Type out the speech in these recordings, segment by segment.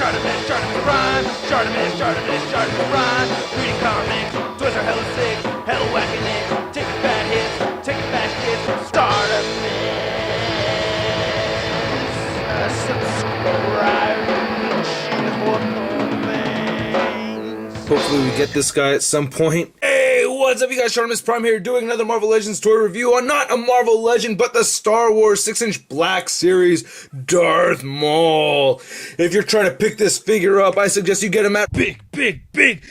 Chartemis Prime, Chartemis Prime, reading comics, toys are hella sick, hella whacking it, taking bad hits, taking bad shits, Startimus, subscribe, Hopefully we get this guy at some point. Hey, what's up you guys, Chartemis Prime here, doing another Marvel Legends toy review on not a Marvel Legend, but the Star Wars 6-inch Black Series Darth Maul. If you're trying to pick this figure up, I suggest you get him at Big.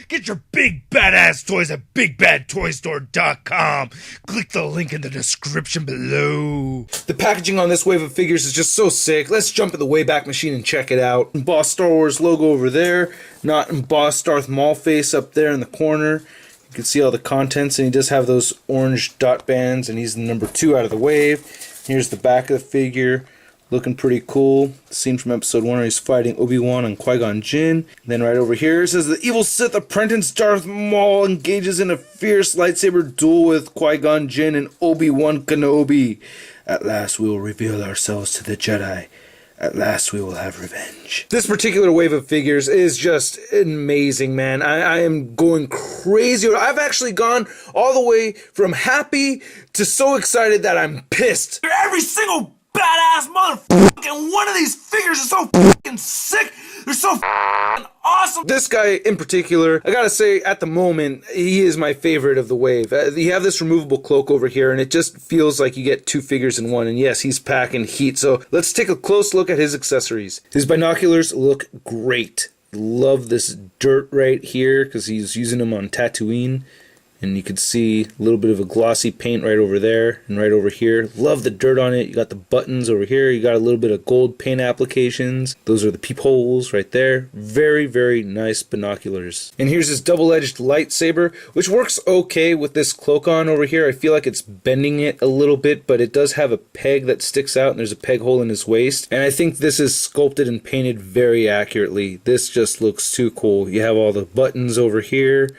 Get your big badass toys at BigBadToyStore.com. Click the link in the description below. The packaging on this wave of figures is just so sick. Let's jump in the Wayback Machine and check it out. Embossed Star Wars logo over there. Not embossed Darth Maul face up there in the corner. You can see all the contents, and he does have those orange dot bands, and he's the number 2 out of the wave. Here's the back of the figure. Looking pretty cool. Scene from episode 1 where he's fighting Obi-Wan and Qui-Gon Jinn. Then right over here it says the evil Sith apprentice Darth Maul engages in a fierce lightsaber duel with Qui-Gon Jinn and Obi-Wan Kenobi. At last we will reveal ourselves to the Jedi. At last we will have revenge. This particular wave of figures is just amazing, man. I am going crazy. I've actually gone all the way from happy to so excited that I'm pissed. Every single badass motherfucking one of these figures is so fucking sick. They're so fucking awesome. This guy in particular, I gotta say, at the moment, he is my favorite of the wave. You have this removable cloak over here, and it just feels like you get 2 figures in one. And yes, he's packing heat. So let's take a close look at his accessories. His binoculars look great. Love this dirt right here because he's using them on Tatooine. And you can see a little bit of a glossy paint right over there and right over here. Love the dirt on it. You got the buttons over here. You got a little bit of gold paint applications. Those are the peepholes right there. Very, very nice binoculars. And here's his double-edged lightsaber, which works okay with this cloak on over here. I feel like it's bending it a little bit, but it does have a peg that sticks out, and there's a peg hole in his waist. And I think this is sculpted and painted very accurately. This just looks too cool. You have all the buttons over here.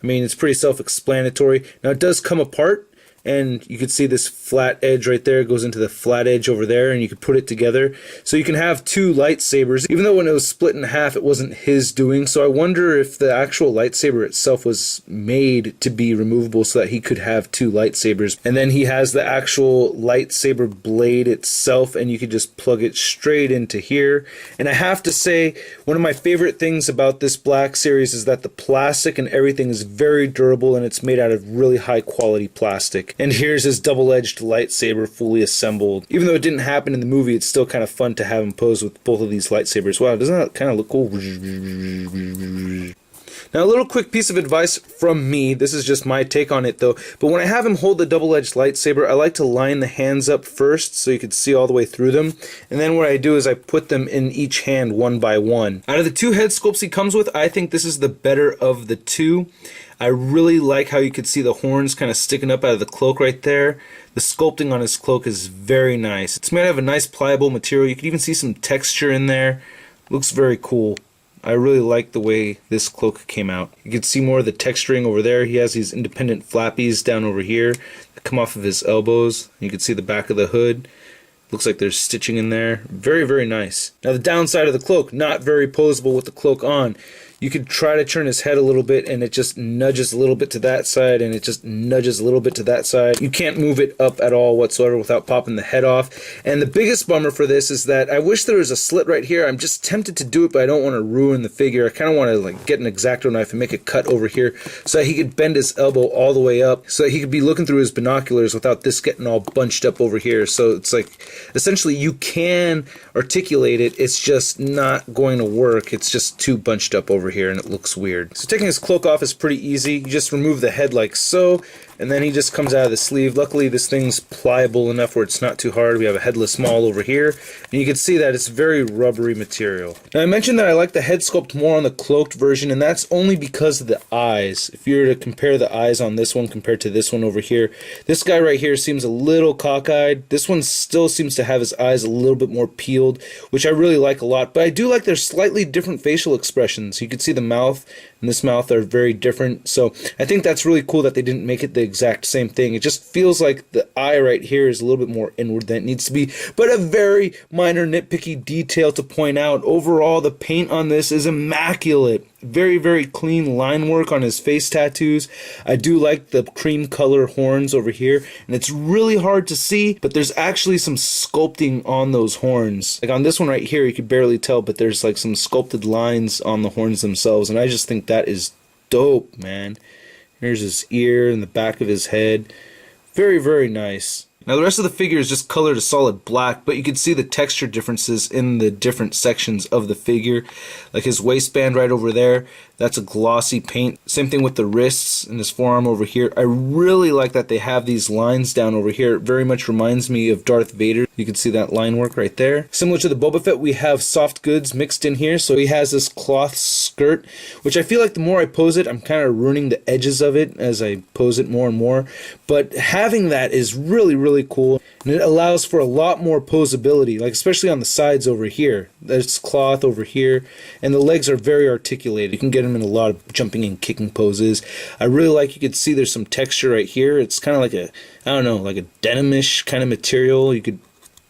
I mean, it's pretty self-explanatory. Now, it does come apart, and you can see this flat edge right there goes into the flat edge over there, and you can put it together. So you can have 2 lightsabers, even though when it was split in half, it wasn't his doing. So I wonder if the actual lightsaber itself was made to be removable so that he could have 2 lightsabers. And then he has the actual lightsaber blade itself, and you could just plug it straight into here. And I have to say, one of my favorite things about this Black Series is that the plastic and everything is very durable, and it's made out of really high quality plastic. And here's his double-edged lightsaber fully assembled. Even though it didn't happen in the movie, it's still kind of fun to have him pose with both of these lightsabers. Wow, doesn't that kind of look cool? Now, a little quick piece of advice from me. This is just my take on it, though. But when I have him hold the double-edged lightsaber, I like to line the hands up first so you can see all the way through them. And then what I do is I put them in each hand one by one. Out of the 2 head sculpts he comes with, I think this is the better of the 2. I really like how you could see the horns kind of sticking up out of the cloak right there. The sculpting on his cloak is very nice. It's made out of a nice pliable material. You can even see some texture in there. Looks very cool. I really like the way this cloak came out. You can see more of the texturing over there. He has these independent flappies down over here that come off of his elbows. You can see the back of the hood. Looks like there's stitching in there. Very, very nice. Now the downside of the cloak, not very posable with the cloak on. You could try to turn his head a little bit and it just nudges a little bit to that side and it just nudges a little bit to that side. You can't move it up at all whatsoever without popping the head off. And the biggest bummer for this is that I wish there was a slit right here. I'm just tempted to do it, but I don't want to ruin the figure. I kind of want to like get an X-Acto knife and make a cut over here so that he could bend his elbow all the way up so that he could be looking through his binoculars without this getting all bunched up over here. So it's like essentially you can articulate it, it's just not going to work. It's just too bunched up over here and it looks weird. So taking his cloak off is pretty easy. You just remove the head like so, and then he just comes out of the sleeve. Luckily this thing's pliable enough where it's not too hard. We have a headless Maul over here, and you can see that it's very rubbery material. Now I mentioned that I like the head sculpt more on the cloaked version, and that's only because of the eyes. If you were to compare the eyes on this one compared to this one over here, this guy right here seems a little cockeyed. This one still seems to have his eyes a little bit more peeled, which I really like a lot, but I do like their slightly different facial expressions. You can see the mouth and this mouth are very different, so I think that's really cool that they didn't make it the exact same thing. It just feels like the eye right here is a little bit more inward than it needs to be, but a very minor nitpicky detail to point out. Overall, the paint on this is immaculate. Very, very clean line work on his face tattoos. I do like the cream color horns over here, and it's really hard to see, but there's actually some sculpting on those horns. Like on this one right here, you could barely tell, but there's like some sculpted lines on the horns themselves, and I just think that is dope, man. Here's his ear and the back of his head. Very, very nice. Now the rest of the figure is just colored a solid black, but you can see the texture differences in the different sections of the figure. Like his waistband right over there, that's a glossy paint. Same thing with the wrists and his forearm over here. I really like that they have these lines down over here. It very much reminds me of Darth Vader. You can see that line work right there. Similar to the Boba Fett, we have soft goods mixed in here. So he has this cloth skirt, which I feel like the more I pose it, I'm kind of ruining the edges of it as I pose it more and more. But having that is really, really cool. And it allows for a lot more posability, like especially on the sides over here. There's cloth over here, and the legs are very articulated. You can get them in a lot of jumping and kicking poses. I really like, you can see there's some texture right here. It's kind of like a, I don't know, like a denimish kind of material. You could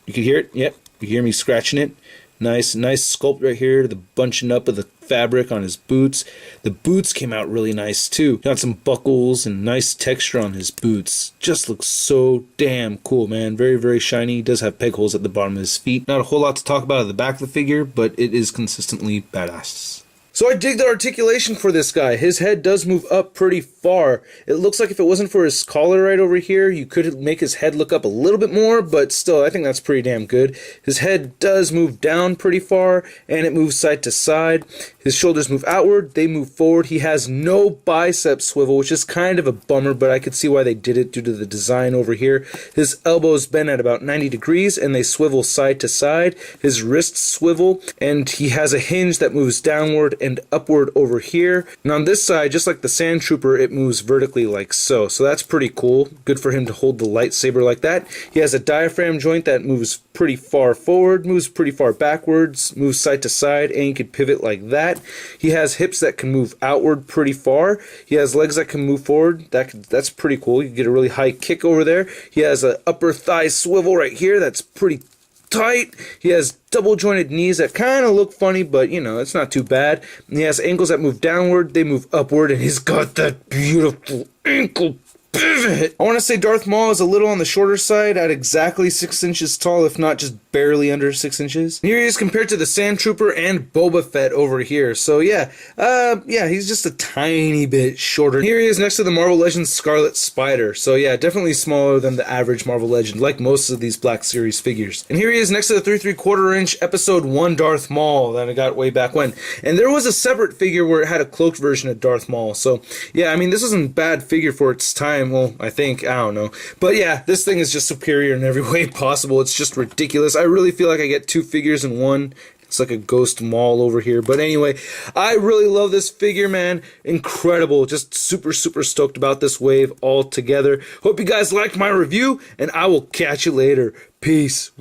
hear it. Yep, you hear me scratching it. Nice sculpt right here, the bunching up of the fabric on his boots. The boots came out really nice too. Got some buckles and nice texture on his boots. Just looks so damn cool, man. Very, very shiny. He does have peg holes at the bottom of his feet. Not a whole lot to talk about at the back of the figure, but it is consistently badass. So I dig the articulation for this guy. His head does move up pretty far. It looks like if it wasn't for his collar right over here, you could make his head look up a little bit more, but still, I think that's pretty damn good. His head does move down pretty far, and it moves side to side. His shoulders move outward, they move forward. He has no bicep swivel, which is kind of a bummer, but I could see why they did it due to the design over here. His elbows bend at about 90 degrees, and they swivel side to side. His wrists swivel, and he has a hinge that moves downward and upward over here. And on this side, just like the Sand Trooper, it moves vertically like so. So that's pretty cool. Good for him to hold the lightsaber like that. He has a diaphragm joint that moves pretty far forward, moves pretty far backwards, moves side to side, and you could pivot like that. He has hips that can move outward pretty far. He has legs that can move forward. That's pretty cool. You can get a really high kick over there. He has an upper thigh swivel right here. That's pretty tight. He has double jointed knees that kind of look funny, but you know, it's not too bad. And he has ankles that move downward, they move upward, and he's got that beautiful ankle pivot. I want to say Darth Maul is a little on the shorter side at exactly 6 inches tall, if not just barely under 6 inches. Here he is compared to the Sand Trooper and Boba Fett over here. So yeah, he's just a tiny bit shorter. Here he is next to the Marvel Legends Scarlet Spider. So yeah, definitely smaller than the average Marvel Legend, like most of these Black Series figures. And here he is next to the 3 3/4 inch Episode 1 Darth Maul that I got way back when. And there was a separate figure where it had a cloaked version of Darth Maul. So yeah, I mean, this isn't a bad figure for its time. Well, I don't know. But yeah, this thing is just superior in every way possible. It's just ridiculous. I really feel like I get two figures in one. It's like a ghost Maul over here. But anyway, I really love this figure, man. Incredible. Just super, super stoked about this wave altogether. Hope you guys liked my review, and I will catch you later. Peace.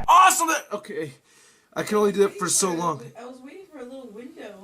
Awesome! Okay, I can only do that for so long.